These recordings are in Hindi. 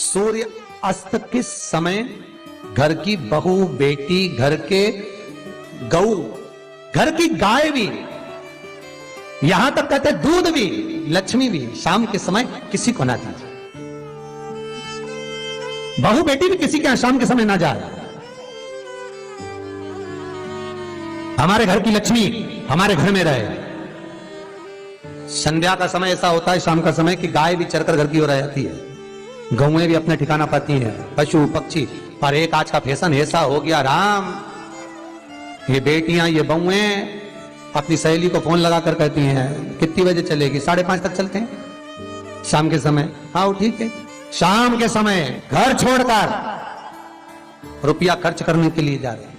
सूर्य अस्त के समय घर की बहू, बेटी, घर के गऊ, घर की गाय भी, यहां तक कहते दूध भी, लक्ष्मी भी शाम के समय किसी को ना दीजिए। बहू बेटी भी किसी के यहां शाम के समय ना जाए। हमारे घर की लक्ष्मी हमारे घर में रहे। संध्या का समय ऐसा होता है, शाम का समय, कि गाय भी चरकर घर की ओर आ जाती है, गौएं भी अपने ठिकाना पाती हैं, पशु पक्षी। पर एक आज का फैशन ऐसा हो गया राम, ये बेटियां, ये बहुएं अपनी सहेली को फोन लगाकर कहती हैं कितनी बजे चलेगी? 5:30 तक चलते हैं शाम के समय। हाँ ठीक है, शाम के समय घर छोड़कर रुपया खर्च करने के लिए जा रहे हैं।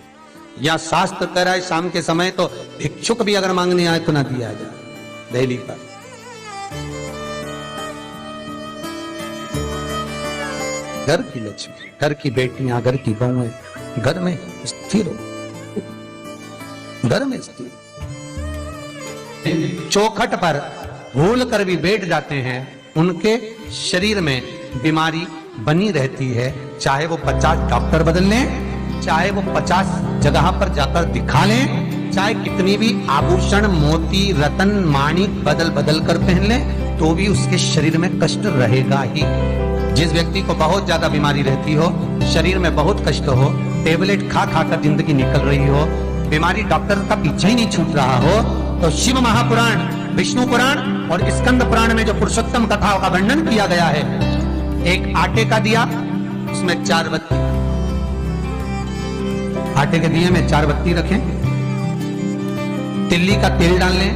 या शास्त्र कह रहा है शाम के समय तो भिक्षुक भी अगर मांगने आए तो ना दिया जाए। दहली पर घर की लक्ष्मी, घर की बेटियां, घर की बहुएं घर में स्थिर हो, घर में स्थिर। चौखट पर भूल कर भी बैठ जाते हैं, उनके शरीर में बीमारी बनी रहती है। चाहे वो 50 डॉक्टर बदल लें, चाहे वो 50 जगह पर जाकर दिखा लें, चाहे कितनी भी आभूषण, मोती, रतन, माणिक बदल बदल कर पहन लें, तो भी उसके शरीर में कष्ट रहेगा ही। जिस व्यक्ति को बहुत ज्यादा बीमारी रहती हो, शरीर में बहुत कष्ट हो, टेबलेट खा खा कर जिंदगी निकल रही हो, बीमारी डॉक्टर का पीछे ही नहीं छूट रहा हो, तो शिव महापुराण, विष्णु पुराण और स्कंद पुराण में जो पुरुषोत्तम कथाओं का वर्णन किया गया है, एक आटे का दिया, उसमें 4 बत्ती, आटे के दिए में 4 बत्ती रखें, तिल्ली का तेल डाल लें,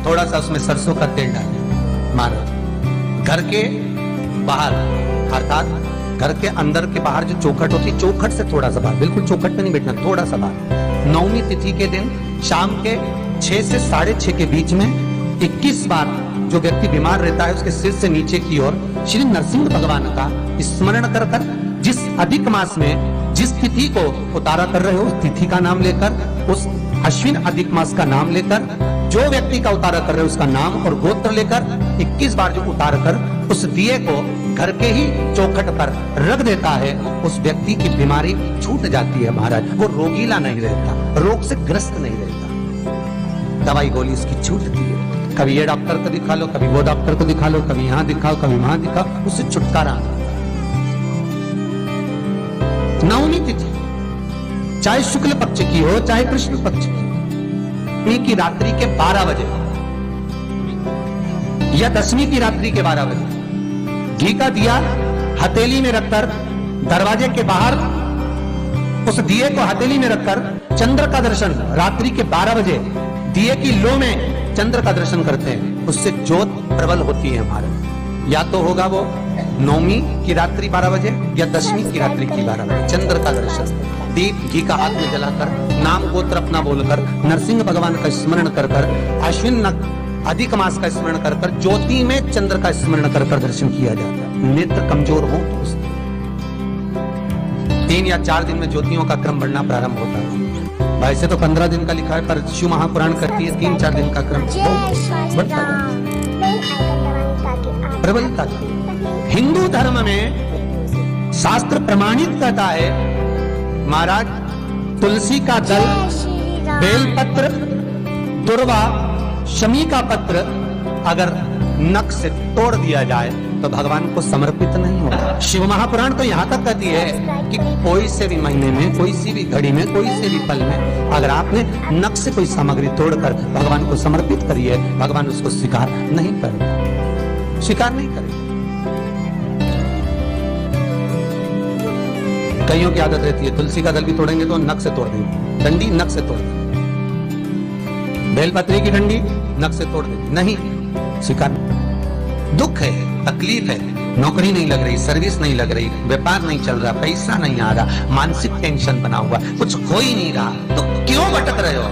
थोड़ा सा उसमें सरसों का तेल डाल लें, मारो। घर के बाहर, अर्थात घर के अंदर के बाहर जो चौखट होती है, चौखट से थोड़ा सा बाहर, बिल्कुल चौखट पे नहीं बैठना, थोड़ा सा बाहर, नवमी तिथि के दिन शाम के 6 से 6:30 के बीच में 21 बार जो व्यक्ति बीमार रहता है उसके सिर से नीचे की ओर श्री नरसिंह भगवान का स्मरण कर कर, जिस अधिक मास में जिस तिथि को उतारा कर रहे हो उस तिथि का नाम लेकर, उस अश्विन अधिक मास का नाम लेकर, जो व्यक्ति का उतारा कर रहे हो उसका नाम और गोत्र लेकर 21 बार जो उतार कर उस दिए को घर के ही चौखट पर रख देता है, उस व्यक्ति की बीमारी छूट जाती है महाराज। वो रोगीला नहीं रहता, रोग से ग्रस्त नहीं रहता, दवाई गोली इसकी छूटती है। कभी ये डॉक्टर को दिखा लो, कभी वो डॉक्टर को दिखा लो, कभी यहां दिखाओ, कभी वहां दिखाओ, उससे छुटकारा। नवमी तिथि चाहे शुक्ल पक्ष की हो चाहे कृष्ण पक्ष की रात्रि के 12 बजे या दशमी की रात्रि के 12 बजे घी का दिया हथेली में रखकर दरवाजे के बाहर उस दिए को हथेली में रखकर चंद्र का दर्शन रात्रि के 12 बजे दिए की लो में चंद्र का दर्शन करते हैं, उससे ज्योत प्रबल होती है हमारे। या तो होगा वो नौमी की रात्रि 12 बजे या दशमी की रात्रि की 12 बजे चंद्र का दर्शन, दीप घी का हाथ में जलाकर, नाम गोत्र अपना बोलकर, नरसिंह भगवान का स्मरण कर कर, अश्विन अधिक मास का स्मरण कर कर, ज्योति में चंद्र का स्मरण कर कर दर्शन किया जाता है। नेत्र कमजोर हो तो 3 या 4 दिन में ज्योतियों का क्रम बढ़ना प्रारंभ होता है। वैसे तो 15 दिन का लिखा है, पर शिव महापुराण करती है 3-4 दिन का क्रम बढ़ता है। प्रबलता हिंदू धर्म में शास्त्र प्रमाणित करता है महाराज, तुलसी का दल, बेलपत्र, दुर्वा, शमी का पत्र अगर नख से तोड़ दिया जाए तो भगवान को समर्पित नहीं होगा। शिव महापुराण तो यहां तक कहती है कि कोई से भी महीने में, कोई सी भी घड़ी में, कोई से भी पल में अगर आपने नख से कोई सामग्री तोड़कर भगवान को समर्पित करी है, भगवान उसको स्वीकार नहीं करेंगे, स्वीकार नहीं करेंगे। कईयों की आदत रहती है तुलसी का दल भी तोड़ेंगे तो नख से तोड़ देंगे, डंडी नख से तोड़ देंगे, बेलपत्री की डंडी नख से तोड़ देंगे, नहीं स्वीकार। दुख है, तकलीफ है, नौकरी नहीं लग रही, सर्विस नहीं लग रही, व्यापार नहीं चल रहा, पैसा नहीं आ रहा, मानसिक टेंशन बना हुआ, कुछ हो ही नहीं रहा, तो क्यों भटक रहे हो?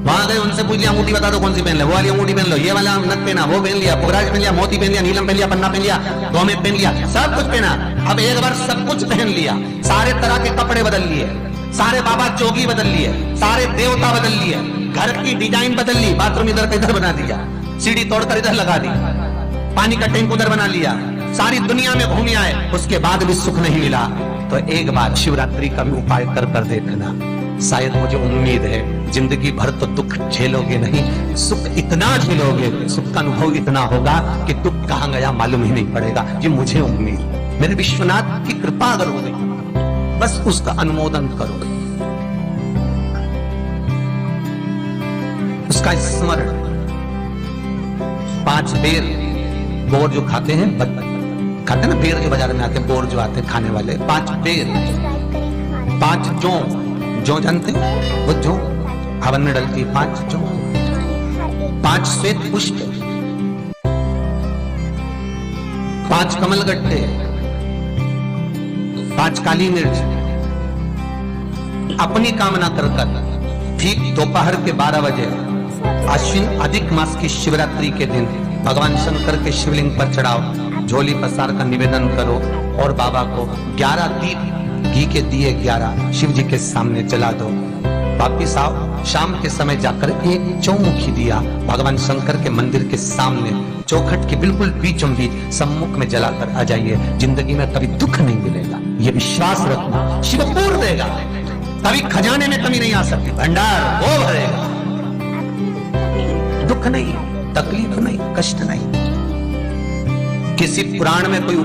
वहां गए उनसे पूछ लिया अंगूठी बता दो कौन सी पहन ले, वो वाली अंगूठी पहन लो, ये वाला नथ पहना, वो पहन लिया, पुखराज पहन लिया, मोती पहन लिया, नीलम पहन लिया, पन्ना पहन लिया, गोमेद पहन लिया, सब कुछ पहना। अब एक बार सब कुछ पहन लिया, सारे तरह के कपड़े बदल लिए, सारे बाबा जोगी बदल लिए, सारे देवता बदल लिए, घर की डिजाइन बदल ली, बाथरूम इधर का इधर बना दिया, सीढ़ी तोड़कर इधर लगा दी, पानी का टैंक उधर बना लिया, सारी दुनिया में घूम आए, उसके बाद भी सुख नहीं मिला, तो एक बार शिवरात्रि का भी उपाय कर देखना। शायद मुझे उम्मीद है जिंदगी भर तो दुख झेलोगे नहीं, सुख इतना झेलोगे, सुख का अनुभव इतना होगा कि दुख कहां गया मालूम ही नहीं पड़ेगा। ये मुझे उम्मीद, मेरे विश्वनाथ की कृपा अगर हो गई, बस उसका अनुमोदन करो, उसका स्मरण। 5 बेर बोर जो खाते हैं, खाते ना बेर जो बाजार में आते हैं, बोर जो आते हैं खाने वाले, 5 बेर, 5 जौ जानते हो वो जौ हवन में डलती है, 5 जौ, 5 श्वेत पुष्प, 5 कमल गट्टे, 5 काली मिर्च, अपनी कामना कर ठीक दोपहर के 12 बजे अश्विन अधिक मास की शिवरात्रि के दिन भगवान शंकर के शिवलिंग पर चढ़ाओ, झोली पसार का निवेदन करो और बाबा को 11 दीप घी के दिए 11 शिव जी के सामने जला दो। वापिस आओ, शाम के समय जाकर एक चौमुखी दिया भगवान शंकर के मंदिर के सामने चौखट के बिल्कुल बीचों बीच सम्मुख में जलाकर आ जाइए। जिंदगी में कभी दुख नहीं मिलेगा, ये विश्वास रखना, शिव पूर्ण देगा, कभी खजाने में कमी नहीं आ सकती, भंडार वो भरेगा। दुख नहीं, तकलीफ नहीं, कष्ट नहीं। किसी पुराण में कोई